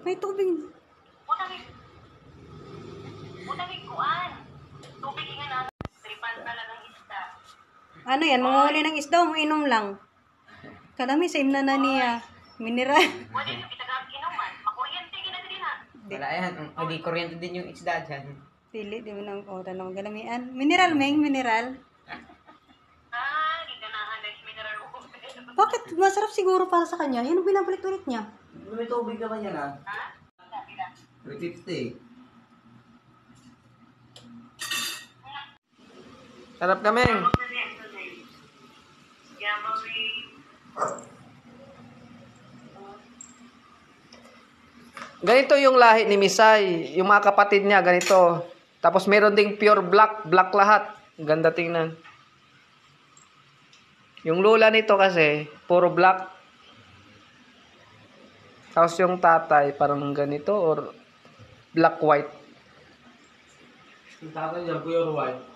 May tubig. Utangig kuan. Tubig nga na. Tripan pala ng isda. Ano yan? Manguli ng isda o inom lang? Kadami sa imna na niya. Mineral. Pwede nyo kitagag inuman. Makuryente gina din ha. Wala yan. Hindi kuryente din yung isda dyan. Pili, di mo nang tanong galamian. Mineral, Meng, mineral. Giganahan na mineral ko. Bakit? Masarap siguro para sa kanya. Yan ang binabalik-ulit niya. May tubig naman yan ah. Ha? 350. Sarap kami. Ganito yung lahi ni Misay. Yung mga kapatid niya, ganito. Tapos meron ding pure black. Black lahat. Ganda tingnan. Yung lula nito kasi, puro black. Tapos yung tatay, parang ganito or black-white. Yung tatay niya, pure white.